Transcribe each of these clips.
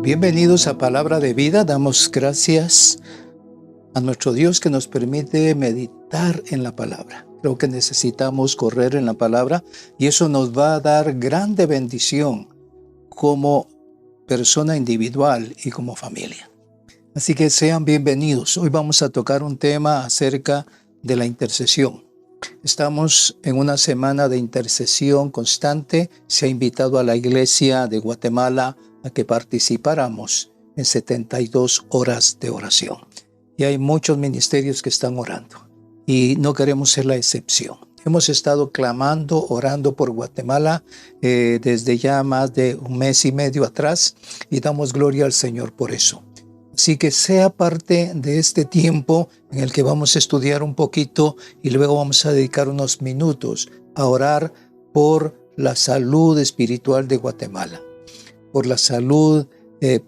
Bienvenidos a Palabra de Vida. Damos gracias a nuestro Dios que nos permite meditar en la palabra. Creo que necesitamos correr en la palabra y eso nos va a dar grande bendición como persona individual y como familia. Así que sean bienvenidos. Hoy vamos a tocar un tema acerca de la intercesión. Estamos en una semana de intercesión constante. Se ha invitado a la iglesia de Guatemala a que participáramos en 72 horas de oración. Y hay muchos ministerios que están orando y no queremos ser la excepción. Hemos estado clamando, orando por Guatemala desde ya más de un mes y medio atrás y damos gloria al Señor por eso. Así que sea parte de este tiempo en el que vamos a estudiar un poquito y luego vamos a dedicar unos minutos a orar por la salud espiritual de Guatemala, por la salud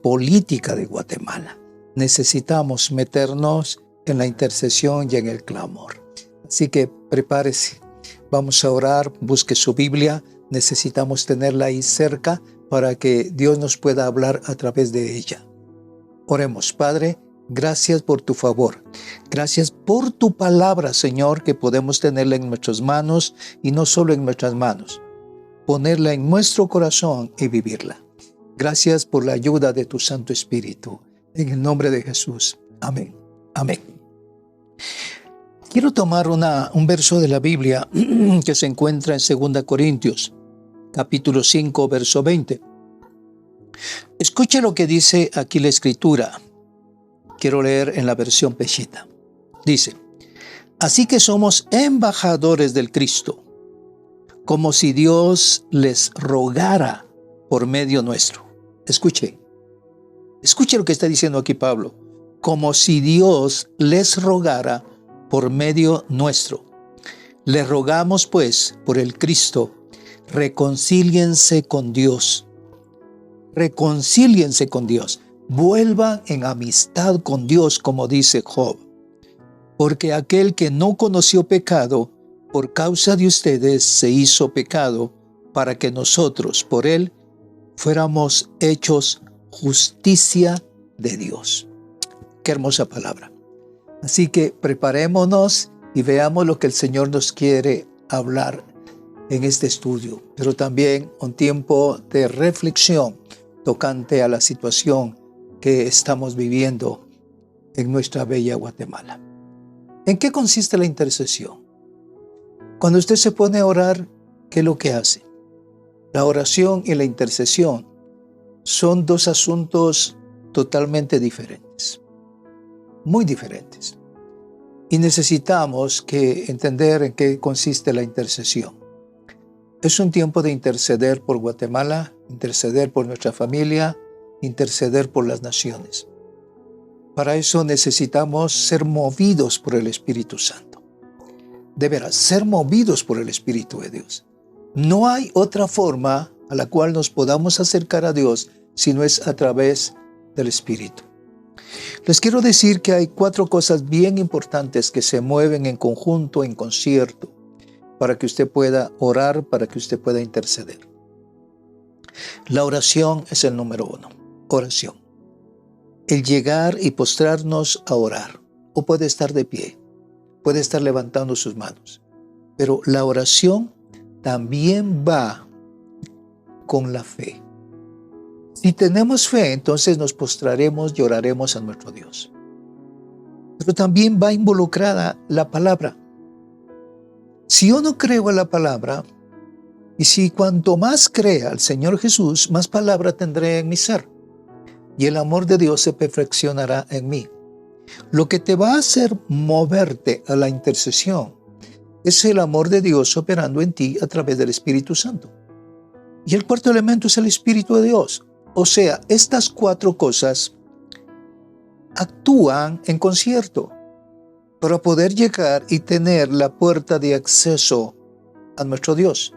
política de Guatemala. Necesitamos meternos en la intercesión y en el clamor. Así que prepárese. Vamos a orar, busque su Biblia. Necesitamos tenerla ahí cerca para que Dios nos pueda hablar a través de ella. Oremos. Padre, gracias por tu favor. Gracias por tu palabra, Señor, que podemos tenerla en nuestras manos y no solo en nuestras manos. Ponerla en nuestro corazón y vivirla. Gracias por la ayuda de tu Santo Espíritu. En el nombre de Jesús. Amén. Amén. Quiero tomar un verso de la Biblia que se encuentra en 2 Corintios, capítulo 5, verso 20. Escuche lo que dice aquí la Escritura. Quiero leer en la versión Peshitta. Dice: así que somos embajadores del Cristo, como si Dios les rogara por medio nuestro. Escuche lo que está diciendo aquí Pablo. Como si Dios les rogara por medio nuestro. Les rogamos pues por el Cristo, reconcíliense con Dios. Reconcíliense con Dios. Vuelvan en amistad con Dios, como dice Job. Porque aquel que no conoció pecado, por causa de ustedes se hizo pecado, para que nosotros, por él, fuéramos hechos justicia de Dios. Qué hermosa palabra. Así que preparémonos y veamos lo que el Señor nos quiere hablar en este estudio, pero también un tiempo de reflexión tocante a la situación que estamos viviendo en nuestra bella Guatemala. ¿En qué consiste la intercesión? Cuando usted se pone a orar, ¿qué es lo que hace? La oración y la intercesión son dos asuntos totalmente diferentes, muy diferentes. Y necesitamos que entender en qué consiste la intercesión. Es un tiempo de interceder por Guatemala, interceder por nuestra familia, interceder por las naciones. Para eso necesitamos ser movidos por el Espíritu Santo. De veras, ser movidos por el Espíritu de Dios. No hay otra forma a la cual nos podamos acercar a Dios si no es a través del Espíritu. Les quiero decir que hay 4 cosas bien importantes que se mueven en conjunto, en concierto, para que usted pueda orar, para que usted pueda interceder. La oración es el número 1. Oración. El llegar y postrarnos a orar. O puede estar de pie, puede estar levantando sus manos. Pero la oración también va con la fe. Si tenemos fe, entonces nos postraremos y oraremos a nuestro Dios. Pero también va involucrada la palabra. Si yo no creo en la palabra, y si cuanto más crea al Señor Jesús, más palabra tendré en mi ser, y el amor de Dios se perfeccionará en mí. Lo que te va a hacer moverte a la intercesión es el amor de Dios operando en ti a través del Espíritu Santo. Y el cuarto elemento es el Espíritu de Dios. O sea, estas 4 cosas actúan en concierto para poder llegar y tener la puerta de acceso a nuestro Dios.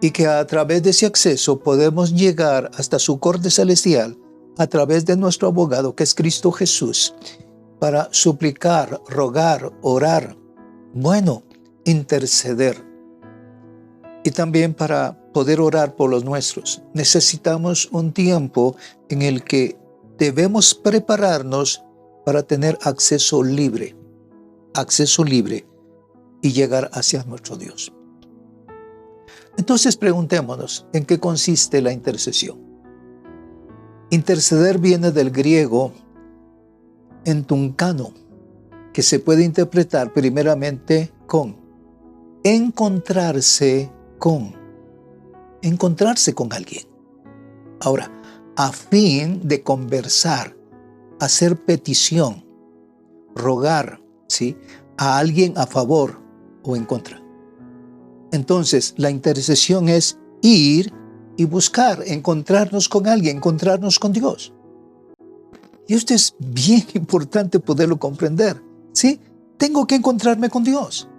Y que a través de ese acceso podemos llegar hasta su corte celestial a través de nuestro abogado, que es Cristo Jesús, para suplicar, rogar, orar, interceder. y también para poder orar por los nuestros. Necesitamos un tiempo en el que debemos prepararnos para tener acceso libre y llegar hacia nuestro Dios. Entonces preguntémonos, ¿en qué consiste la intercesión? Interceder viene del griego entuncano, que se puede interpretar primeramente con encontrarse con alguien. Ahora, a fin de conversar, hacer petición, rogar, ¿sí?, a alguien a favor o en contra. Entonces, la intercesión es ir y buscar, encontrarnos con alguien, encontrarnos con Dios. Y esto es bien importante poderlo comprender, ¿sí? Tengo que encontrarme con Dios.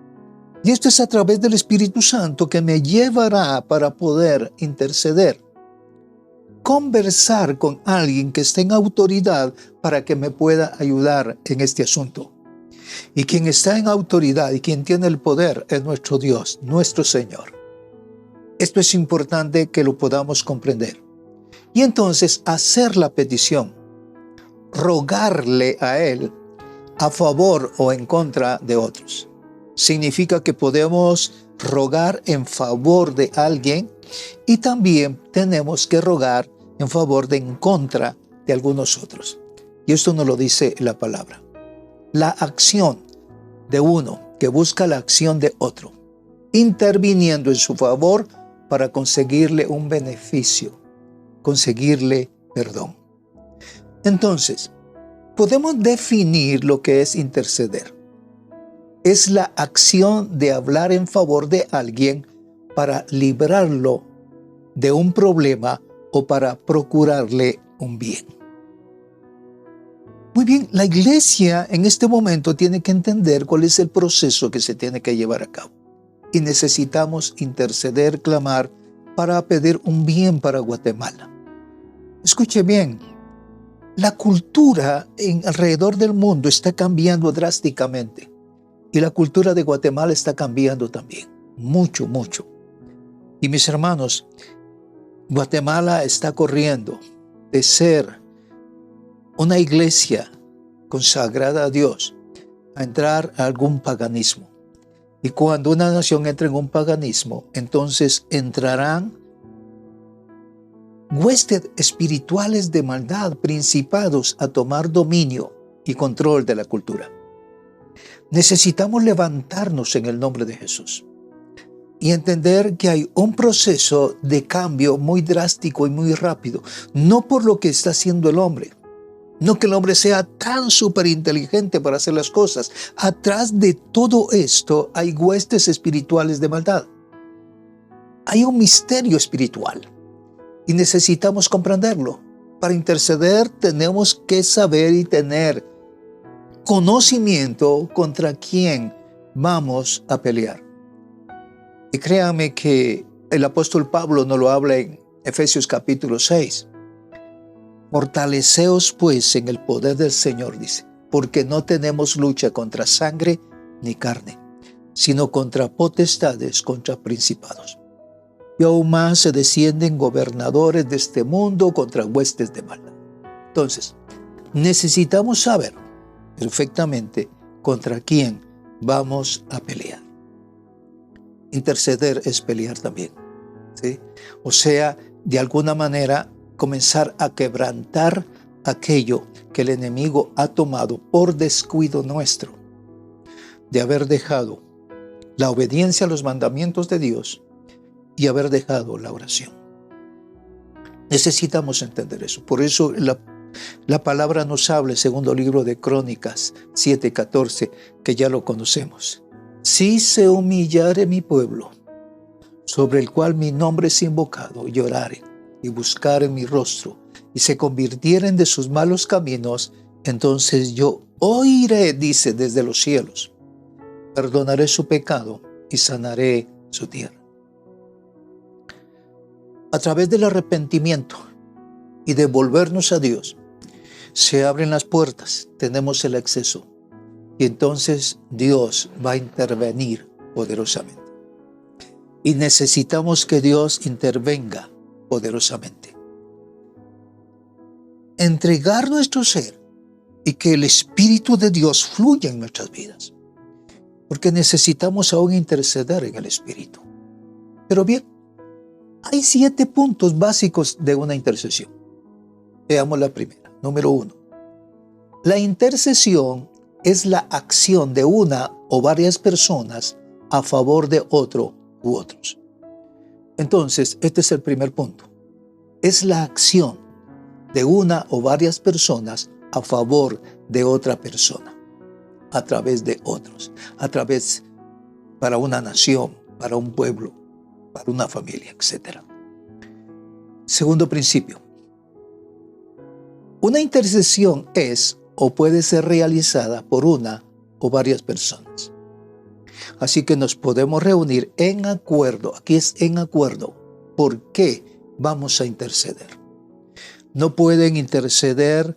Y esto es a través del Espíritu Santo que me llevará para poder interceder. Conversar con alguien que esté en autoridad para que me pueda ayudar en este asunto. Y quien está en autoridad y quien tiene el poder es nuestro Dios, nuestro Señor. Esto es importante que lo podamos comprender. Y entonces hacer la petición, rogarle a Él a favor o en contra de otros. Significa que podemos rogar en favor de alguien y también tenemos que rogar en favor de en contra de algunos otros. Y esto nos lo dice la palabra. La acción de uno que busca la acción de otro, interviniendo en su favor para conseguirle un beneficio, conseguirle perdón. Entonces, podemos definir lo que es interceder. Es la acción de hablar en favor de alguien para librarlo de un problema o para procurarle un bien. Muy bien, la iglesia en este momento tiene que entender cuál es el proceso que se tiene que llevar a cabo. Y necesitamos interceder, clamar para pedir un bien para Guatemala. Escuche bien, la cultura alrededor del mundo está cambiando drásticamente. Y la cultura de Guatemala está cambiando también. Mucho, mucho. Y mis hermanos, Guatemala está corriendo de ser una iglesia consagrada a Dios a entrar a algún paganismo. Y cuando una nación entra en un paganismo, entonces entrarán huestes espirituales de maldad, principados a tomar dominio y control de la cultura. Necesitamos levantarnos en el nombre de Jesús y entender que hay un proceso de cambio muy drástico y muy rápido, no por lo que está haciendo el hombre, no que el hombre sea tan súper inteligente para hacer las cosas. Atrás de todo esto hay huestes espirituales de maldad. Hay un misterio espiritual y necesitamos comprenderlo. Para interceder tenemos que saber y tener conocimiento contra quién vamos a pelear. Y créanme que el apóstol Pablo nos lo habla en Efesios capítulo 6. Fortaleceos pues en el poder del Señor, dice, porque no tenemos lucha contra sangre ni carne, sino contra potestades, contra principados. Y aún más se descienden gobernadores de este mundo contra huestes de maldad. Entonces, necesitamos saber perfectamente contra quién vamos a pelear. Interceder es pelear también, ¿sí? O sea, de alguna manera comenzar a quebrantar aquello que el enemigo ha tomado por descuido nuestro, de haber dejado la obediencia a los mandamientos de Dios y haber dejado la oración. Necesitamos entender eso. Por eso la palabra nos habla, el segundo libro de Crónicas 7:14, que ya lo conocemos. Si se humillare mi pueblo, sobre el cual mi nombre es invocado, y orare y buscaren mi rostro, y se convirtieren de sus malos caminos, entonces yo oiré, dice, desde los cielos, perdonaré su pecado y sanaré su tierra. A través del arrepentimiento y de volvernos a Dios, se abren las puertas, tenemos el acceso, y entonces Dios va a intervenir poderosamente. y necesitamos que Dios intervenga poderosamente. Entregar nuestro ser y que el Espíritu de Dios fluya en nuestras vidas, porque necesitamos aún interceder en el Espíritu. Pero bien, hay 7 puntos básicos de una intercesión. Veamos la primera. Número 1. La intercesión es la acción de una o varias personas a favor de otro u otros. Entonces, este es el primer punto. Es la acción de una o varias personas a favor de otra persona, a través de otros, a través para una nación, para un pueblo, para una familia, etc. Segundo principio. Una intercesión es o puede ser realizada por una o varias personas. Así que nos podemos reunir en acuerdo, aquí es en acuerdo, ¿por qué vamos a interceder? No pueden interceder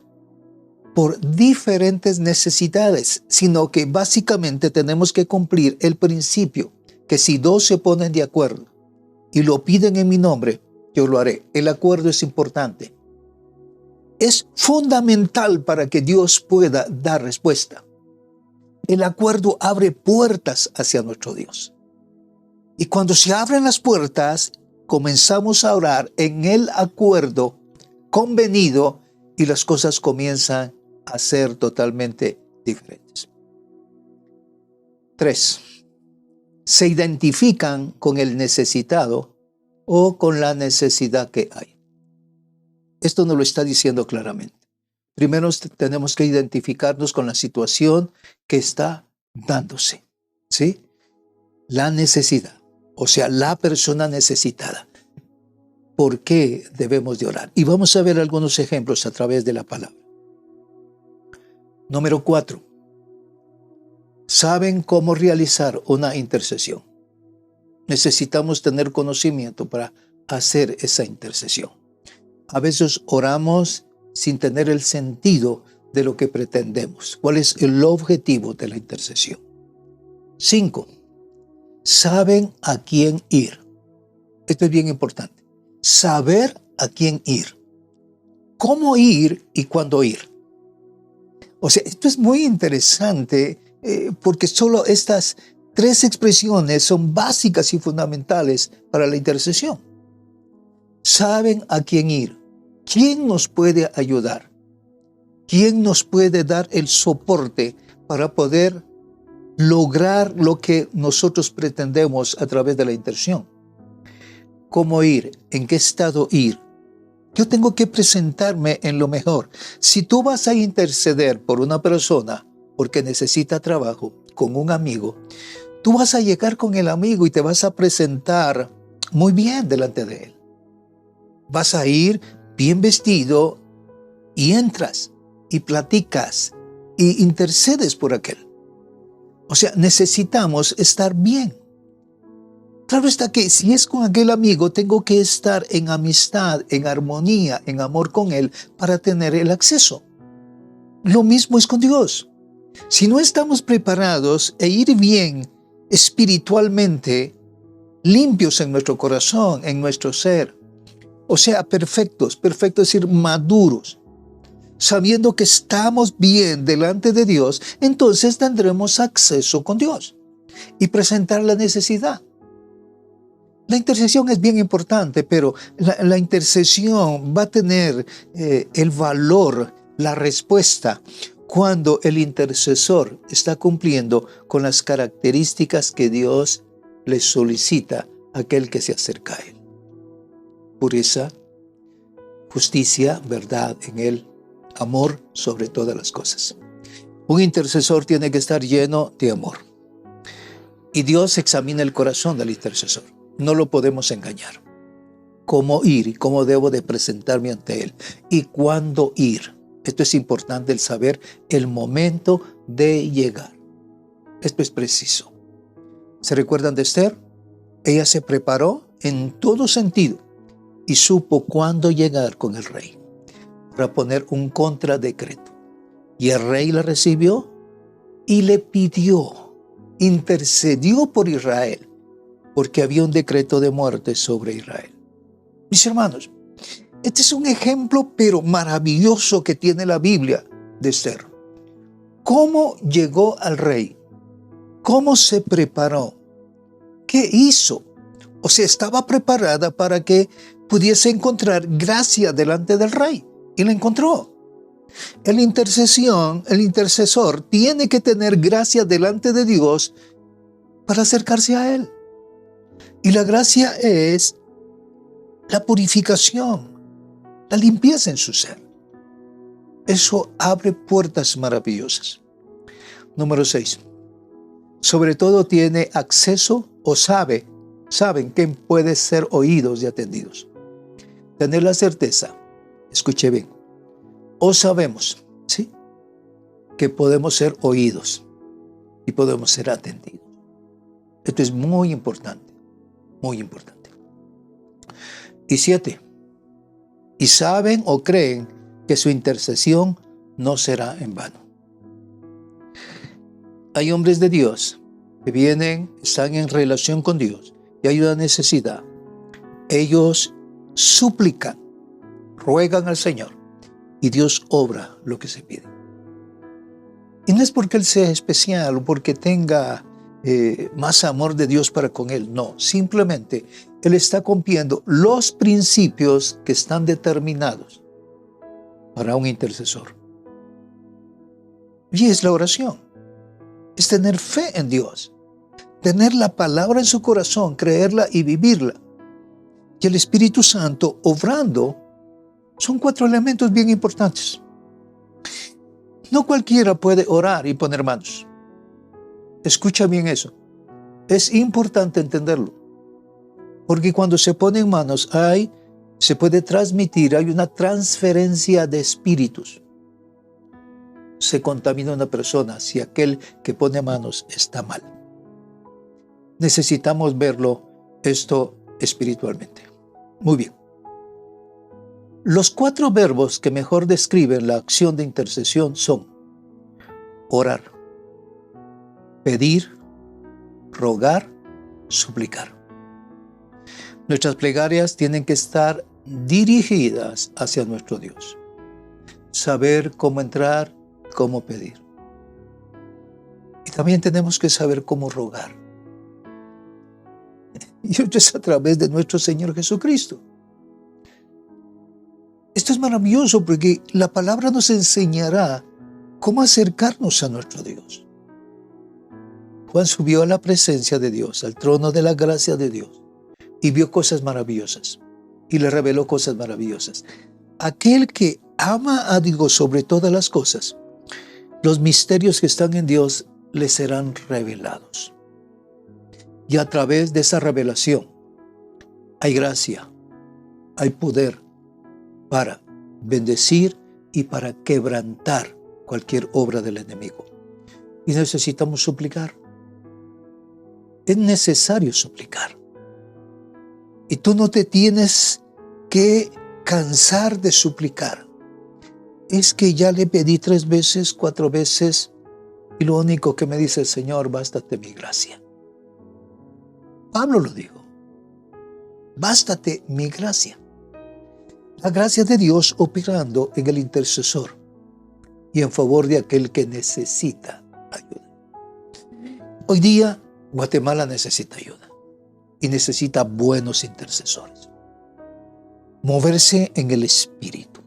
por diferentes necesidades, sino que básicamente tenemos que cumplir el principio que si 2 se ponen de acuerdo y lo piden en mi nombre, yo lo haré. El acuerdo es importante. Es fundamental para que Dios pueda dar respuesta. El acuerdo abre puertas hacia nuestro Dios. Y cuando se abren las puertas, comenzamos a orar en el acuerdo convenido y las cosas comienzan a ser totalmente diferentes. 3. Se identifican con el necesitado o con la necesidad que hay. Esto nos lo está diciendo claramente. Primero tenemos que identificarnos con la situación que está dándose, ¿sí? La necesidad, o sea, la persona necesitada. ¿Por qué debemos de orar? Y vamos a ver algunos ejemplos a través de la palabra. Número 4. ¿Saben cómo realizar una intercesión? Necesitamos tener conocimiento para hacer esa intercesión. A veces oramos sin tener el sentido de lo que pretendemos. ¿Cuál es el objetivo de la intercesión? 5. ¿Saben a quién ir? Esto es bien importante. Saber a quién ir. ¿Cómo ir y cuándo ir? O sea, esto es muy interesante porque solo estas 3 expresiones son básicas y fundamentales para la intercesión. Saben a quién ir. ¿Quién nos puede ayudar? ¿Quién nos puede dar el soporte para poder lograr lo que nosotros pretendemos a través de la intercesión? ¿Cómo ir? ¿En qué estado ir? Yo tengo que presentarme en lo mejor. Si tú vas a interceder por una persona porque necesita trabajo con un amigo, tú vas a llegar con el amigo y te vas a presentar muy bien delante de él. Vas a ir bien vestido y entras y platicas y intercedes por aquel. O sea, necesitamos estar bien. Claro está que si es con aquel amigo, tengo que estar en amistad, en armonía, en amor con él para tener el acceso. Lo mismo es con Dios. Si no estamos preparados e ir bien espiritualmente, limpios en nuestro corazón, en nuestro ser, o sea, perfectos, es decir, maduros, sabiendo que estamos bien delante de Dios, entonces tendremos acceso con Dios y presentar la necesidad. La intercesión es bien importante, pero la intercesión va a tener el valor, la respuesta, cuando el intercesor está cumpliendo con las características que Dios le solicita a aquel que se acerca a él. Pureza, justicia, verdad en él, amor sobre todas las cosas. Un intercesor tiene que estar lleno de amor. Y Dios examina el corazón del intercesor. No lo podemos engañar. ¿Cómo ir y cómo debo de presentarme ante Él? ¿Y cuándo ir? Esto es importante, el saber el momento de llegar. Esto es preciso. ¿Se recuerdan de Esther? Ella se preparó en todo sentido y supo cuándo llegar con el rey para poner un contradecreto. Y el rey la recibió y le pidió, intercedió por Israel, porque había un decreto de muerte sobre Israel. Mis hermanos, este es un ejemplo pero maravilloso que tiene la Biblia de Esther. ¿Cómo llegó al rey? ¿Cómo se preparó? ¿Qué hizo? O sea, estaba preparada para que pudiese encontrar gracia delante del rey. Y la encontró. El intercesor tiene que tener gracia delante de Dios para acercarse a Él. Y la gracia es la purificación, la limpieza en su ser. Eso abre puertas maravillosas. Número 6. Sobre todo tiene acceso o saben que puede ser oídos y atendidos. Tener la certeza, escuche bien, o sabemos, ¿sí?, que podemos ser oídos y podemos ser atendidos. Esto es muy importante, muy importante. Y 7, y saben o creen que su intercesión no será en vano. Hay hombres de Dios que vienen, están en relación con Dios y hay una necesidad. Ellos suplican, ruegan al Señor y Dios obra lo que se pide. Y no es porque Él sea especial o porque tenga más amor de Dios para con Él. No, simplemente Él está cumpliendo los principios que están determinados para un intercesor. Y es la oración. Es tener fe en Dios. Tener la palabra en su corazón, creerla y vivirla. Y el Espíritu Santo obrando son 4 elementos bien importantes. No cualquiera puede orar y poner manos. Escucha bien eso. Es importante entenderlo. Porque cuando se ponen manos, se puede transmitir, hay una transferencia de espíritus. Se contamina una persona si aquel que pone manos está mal. Necesitamos verlo esto espiritualmente. Muy bien. Los 4 verbos que mejor describen la acción de intercesión son orar, pedir, rogar, suplicar. Nuestras plegarias tienen que estar dirigidas hacia nuestro Dios. Saber cómo entrar, cómo pedir. Y también tenemos que saber cómo rogar. Y esto es a través de nuestro Señor Jesucristo. Esto es maravilloso porque la palabra nos enseñará cómo acercarnos a nuestro Dios. Juan subió a la presencia de Dios, al trono de la gracia de Dios, y vio cosas maravillosas, y le reveló cosas maravillosas. Aquel que ama a Dios sobre todas las cosas, los misterios que están en Dios le serán revelados. Y a través de esa revelación hay gracia, hay poder para bendecir y para quebrantar cualquier obra del enemigo. Y necesitamos suplicar. Es necesario suplicar. Y tú no te tienes que cansar de suplicar. Es que ya le pedí 3 veces, 4 veces, y lo único que me dice el Señor, bástate mi gracia. Pablo lo dijo. Bástate mi gracia. La gracia de Dios operando en el intercesor y en favor de aquel que necesita ayuda. Hoy día, Guatemala necesita ayuda y necesita buenos intercesores. Moverse en el espíritu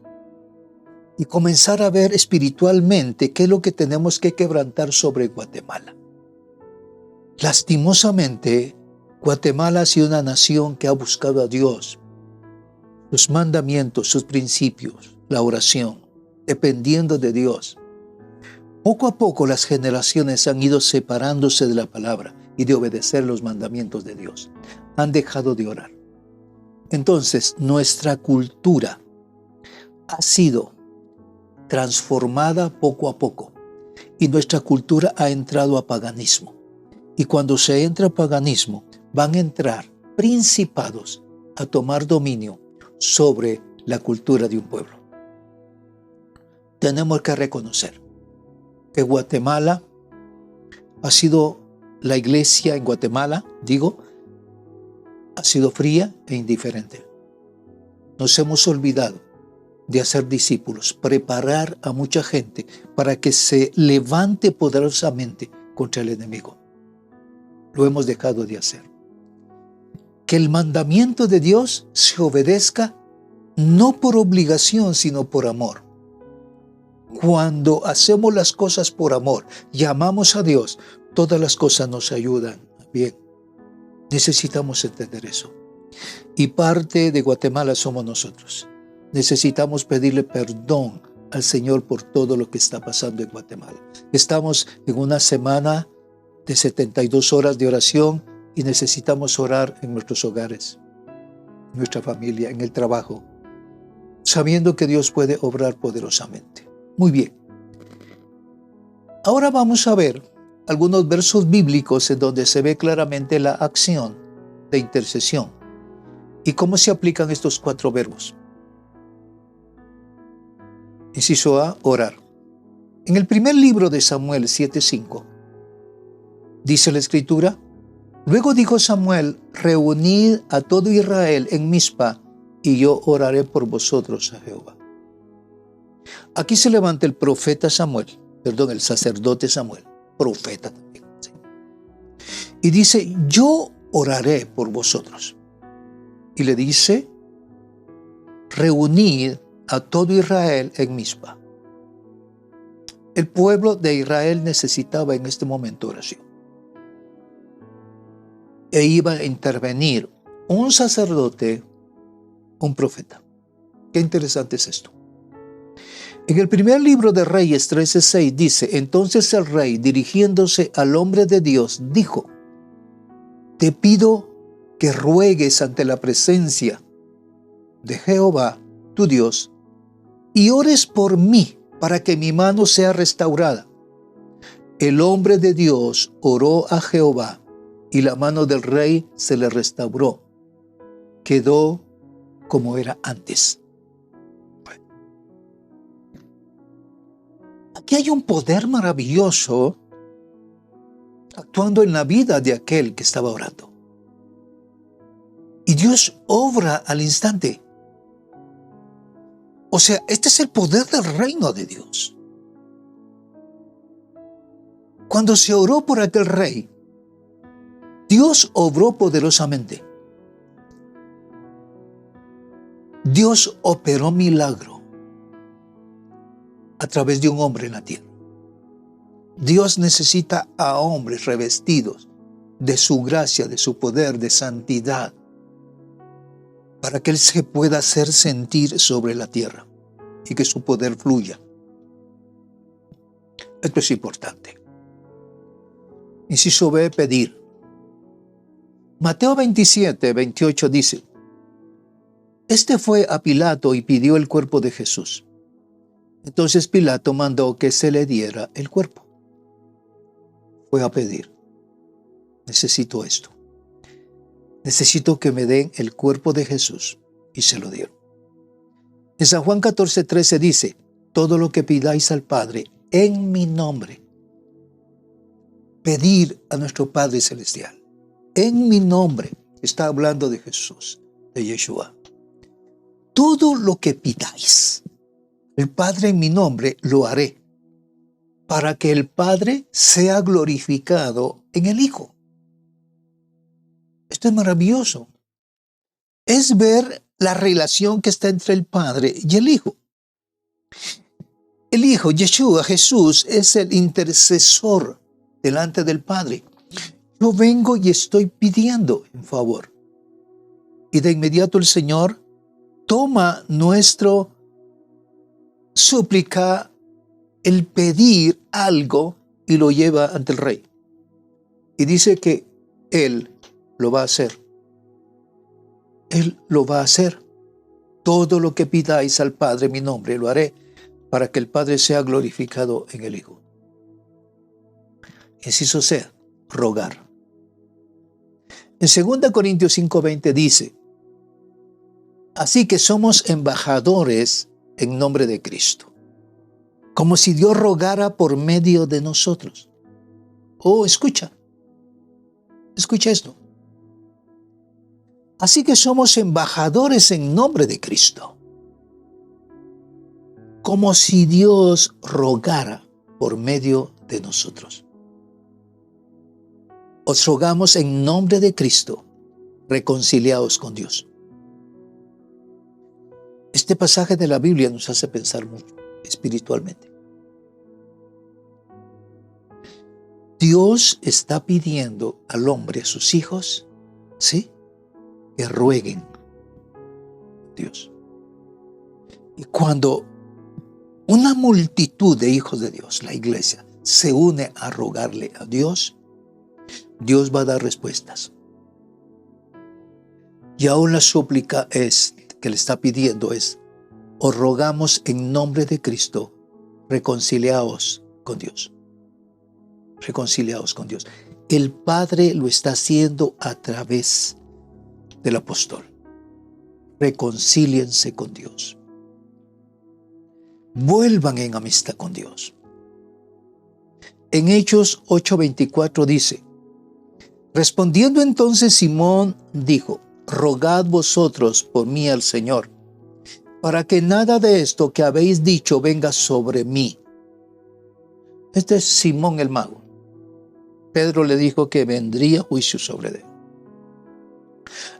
y comenzar a ver espiritualmente qué es lo que tenemos que quebrantar sobre Guatemala. Lastimosamente, Guatemala ha sido una nación que ha buscado a Dios, sus mandamientos, sus principios, la oración, dependiendo de Dios. Poco a poco las generaciones han ido separándose de la palabra y de obedecer los mandamientos de Dios. Han dejado de orar. Entonces, nuestra cultura ha sido transformada poco a poco y nuestra cultura ha entrado a paganismo. Y cuando se entra a paganismo, van a entrar principados a tomar dominio sobre la cultura de un pueblo. Tenemos que reconocer que Guatemala ha sido la iglesia en Guatemala, ha sido fría e indiferente. Nos hemos olvidado de hacer discípulos, preparar a mucha gente para que se levante poderosamente contra el enemigo. Lo hemos dejado de hacer. Que el mandamiento de Dios se obedezca no por obligación, sino por amor. Cuando hacemos las cosas por amor y amamos a Dios, todas las cosas nos ayudan bien. Necesitamos entender eso. Y parte de Guatemala somos nosotros. Necesitamos pedirle perdón al Señor por todo lo que está pasando en Guatemala. Estamos en una semana de 72 horas de oración y necesitamos orar en nuestros hogares, en nuestra familia, en el trabajo, sabiendo que Dios puede obrar poderosamente. Muy bien. Ahora vamos a ver algunos versos bíblicos en donde se ve claramente la acción de intercesión y cómo se aplican estos 4 verbos. Inciso A, orar. En el primer libro de Samuel 7:5, dice la Escritura: luego dijo Samuel: reunid a todo Israel en Mizpa, y yo oraré por vosotros a Jehová. Aquí se levanta el profeta Samuel, el sacerdote Samuel, profeta también, ¿sí? Y dice: yo oraré por vosotros. Y le dice: reunid a todo Israel en Mizpa. El pueblo de Israel necesitaba en este momento oración. E iba a intervenir un sacerdote, un profeta. Qué interesante es esto. En el primer libro de Reyes 13:6 dice: entonces el rey, dirigiéndose al hombre de Dios, dijo: te pido que ruegues ante la presencia de Jehová, tu Dios, y ores por mí para que mi mano sea restaurada. El hombre de Dios oró a Jehová y la mano del rey se le restauró. Quedó como era antes. Bueno. Aquí hay un poder maravilloso actuando en la vida de aquel que estaba orando. Y Dios obra al instante. O sea, este es el poder del reino de Dios. Cuando se oró por aquel rey, Dios obró poderosamente. Dios operó milagro a través de un hombre en la tierra. Dios necesita a hombres revestidos de su gracia, de su poder, de santidad, para que Él se pueda hacer sentir sobre la tierra y que su poder fluya. Esto es importante. Inciso B, pedir. Mateo 27:28 dice: este fue a Pilato y pidió el cuerpo de Jesús. Entonces Pilato mandó que se le diera el cuerpo. Fue a pedir: necesito esto. Necesito que me den el cuerpo de Jesús. Y se lo dieron. En San Juan 14:13 dice: todo lo que pidáis al Padre en mi nombre. Pedir a nuestro Padre Celestial. En mi nombre. Está hablando de Jesús, de Yeshua. Todo lo que pidáis el Padre en mi nombre, lo haré, para que el Padre sea glorificado en el Hijo. Esto es maravilloso. Es ver la relación que está entre el Padre y el Hijo. El Hijo, Yeshua, Jesús, es el intercesor delante del Padre. Yo vengo y estoy pidiendo en favor. Y de inmediato el Señor toma nuestro súplica, el pedir algo, y lo lleva ante el Rey. Y dice que Él lo va a hacer. Él lo va a hacer. Todo lo que pidáis al Padre en mi nombre lo haré, para que el Padre sea glorificado en el Hijo. Inciso C, rogar. En 2 Corintios 5:20 dice: así que somos embajadores en nombre de Cristo, como si Dios rogara por medio de nosotros. Oh, escucha esto. Así que somos embajadores en nombre de Cristo. Como si Dios rogara por medio de nosotros. Os rogamos en nombre de Cristo, reconciliaos con Dios. Este pasaje de la Biblia nos hace pensar mucho espiritualmente. Dios está pidiendo al hombre, a sus hijos, ¿sí?, que rueguen a Dios. Y cuando una multitud de hijos de Dios, la iglesia, se une a rogarle a Dios, Dios va a dar respuestas. Y aún la súplica que le está pidiendo es: os rogamos en nombre de Cristo, reconciliaos con Dios. Reconciliaos con Dios. El Padre lo está haciendo a través del apóstol. Reconcíliense con Dios. Vuelvan en amistad con Dios. En Hechos 8:24 dice: respondiendo entonces Simón dijo: rogad vosotros por mí al Señor, para que nada de esto que habéis dicho venga sobre mí. Este es Simón el mago. Pedro le dijo que vendría juicio sobre él.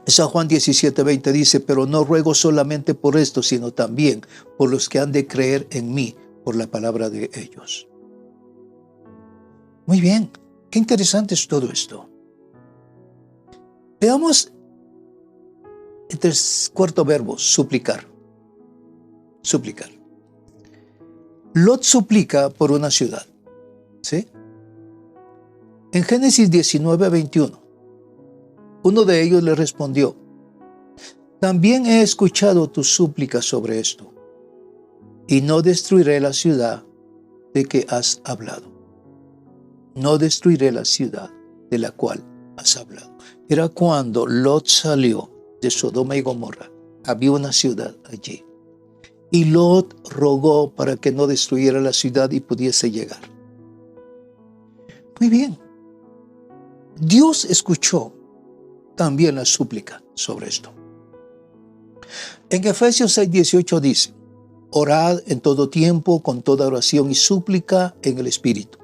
En San Juan 17:20 dice: pero no ruego solamente por esto, sino también por los que han de creer en mí por la palabra de ellos. Muy bien, qué interesante es todo esto. Veamos el cuarto verbo, suplicar. Suplicar. Lot suplica por una ciudad, ¿sí? En Génesis 19:21, uno de ellos le respondió: también he escuchado tus súplicas sobre esto, y no destruiré la ciudad de que has hablado. No destruiré la ciudad de la cual has hablado. Era cuando Lot salió de Sodoma y Gomorra. Había una ciudad allí. Y Lot rogó para que no destruyera la ciudad y pudiese llegar. Muy bien. Dios escuchó también la súplica sobre esto. En Efesios 6:18 dice: orad en todo tiempo con toda oración y súplica en el Espíritu,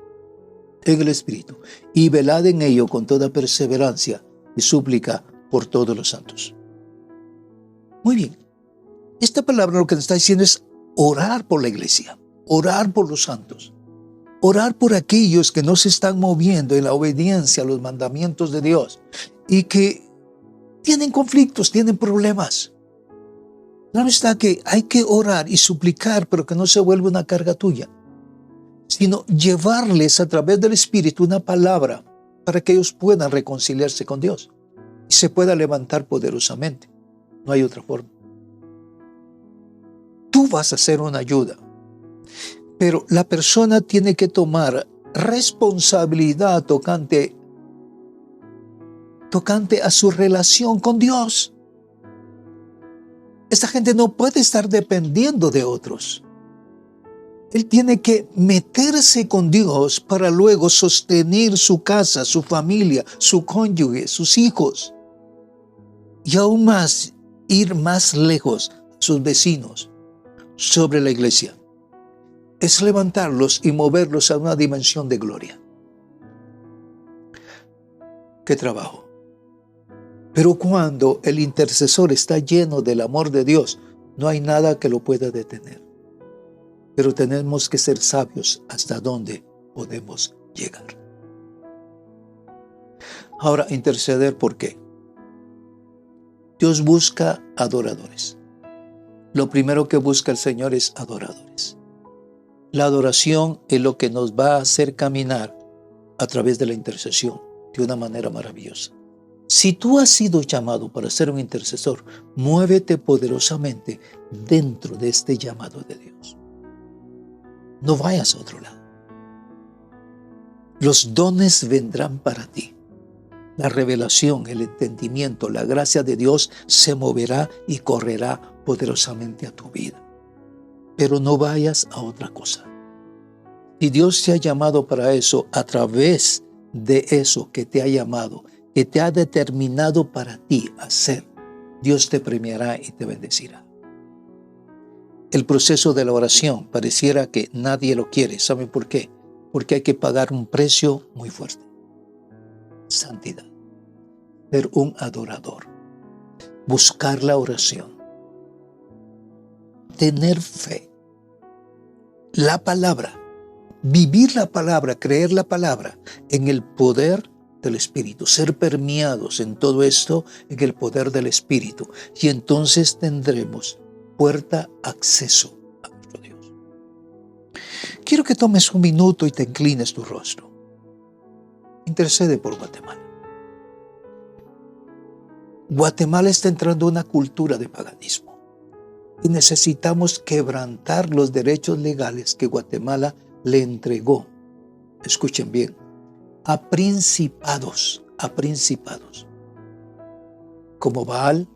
y velad en ello con toda perseverancia y súplica por todos los santos. Muy bien. Esta palabra lo que nos está diciendo es orar por la iglesia, orar por los santos, orar por aquellos que no se están moviendo en la obediencia a los mandamientos de Dios y que tienen conflictos, tienen problemas. Claro está que hay que orar y suplicar, pero que no se vuelva una carga tuya, sino llevarles a través del Espíritu una palabra para que ellos puedan reconciliarse con Dios y se pueda levantar poderosamente. No hay otra forma. Tú vas a ser una ayuda, pero la persona tiene que tomar responsabilidad tocante a su relación con Dios. Esta gente no puede estar dependiendo de otros. Él tiene que meterse con Dios para luego sostener su casa, su familia, su cónyuge, sus hijos. Y aún más, ir más lejos, sus vecinos, sobre la iglesia. Es levantarlos y moverlos a una dimensión de gloria. ¡Qué trabajo! Pero cuando el intercesor está lleno del amor de Dios, no hay nada que lo pueda detener. Pero tenemos que ser sabios hasta dónde podemos llegar. Ahora, interceder, ¿por qué? Dios busca adoradores. Lo primero que busca el Señor es adoradores. La adoración es lo que nos va a hacer caminar a través de la intercesión de una manera maravillosa. Si tú has sido llamado para ser un intercesor, muévete poderosamente dentro de este llamado de Dios. No vayas a otro lado. Los dones vendrán para ti. La revelación, el entendimiento, la gracia de Dios se moverá y correrá poderosamente a tu vida. Pero no vayas a otra cosa. Si Dios te ha llamado para eso, a través de eso que te ha llamado, que te ha determinado para ti hacer, Dios te premiará y te bendecirá. El proceso de la oración pareciera que nadie lo quiere. ¿Saben por qué? Porque hay que pagar un precio muy fuerte. Santidad. Ser un adorador. Buscar la oración. Tener fe. La palabra. Vivir la palabra, creer la palabra en el poder del Espíritu. Ser permeados en todo esto en el poder del Espíritu. Y entonces tendremos acceso a nuestro Dios. Quiero que tomes un minuto y te inclines tu rostro. Intercede por Guatemala. Guatemala está entrando en una cultura de paganismo y necesitamos quebrantar los derechos legales que Guatemala le entregó, escuchen bien, a principados, como Baal,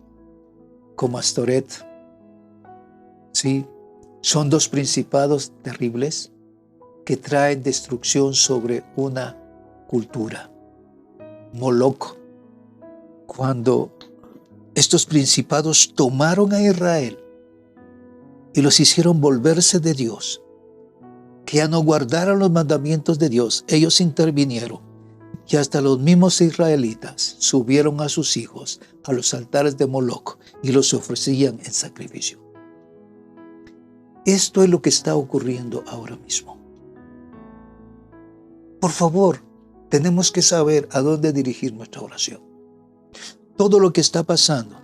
como Astoret. Sí, son dos principados terribles que traen destrucción sobre una cultura. Moloc, cuando estos principados tomaron a Israel y los hicieron volverse de Dios, que ya no guardaron los mandamientos de Dios, ellos intervinieron y hasta los mismos israelitas subieron a sus hijos a los altares de Moloc y los ofrecían en sacrificio. Esto es lo que está ocurriendo ahora mismo. Por favor, tenemos que saber a dónde dirigir nuestra oración. Todo lo que está pasando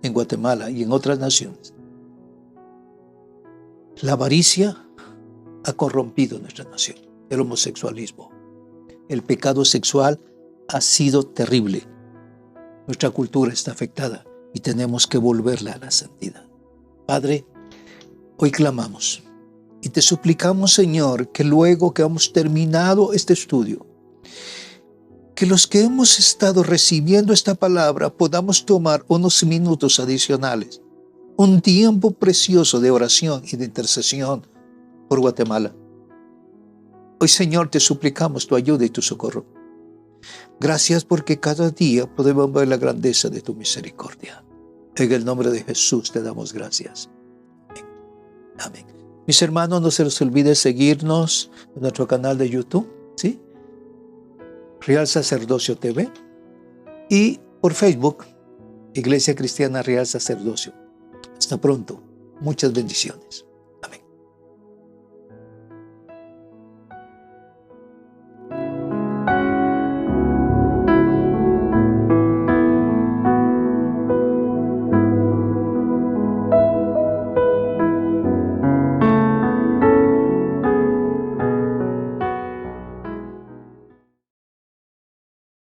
en Guatemala y en otras naciones, la avaricia ha corrompido nuestra nación. El homosexualismo, el pecado sexual ha sido terrible. Nuestra cultura está afectada y tenemos que volverla a la santidad. Padre, hoy clamamos y te suplicamos, Señor, que luego que hemos terminado este estudio, que los que hemos estado recibiendo esta palabra podamos tomar unos minutos adicionales, un tiempo precioso de oración y de intercesión por Guatemala. Hoy, Señor, te suplicamos tu ayuda y tu socorro. Gracias porque cada día podemos ver la grandeza de tu misericordia. En el nombre de Jesús te damos gracias. Amén. Mis hermanos, no se les olvide seguirnos en nuestro canal de YouTube, ¿sí? Real Sacerdocio TV, y por Facebook, Iglesia Cristiana Real Sacerdocio. Hasta pronto. Muchas bendiciones.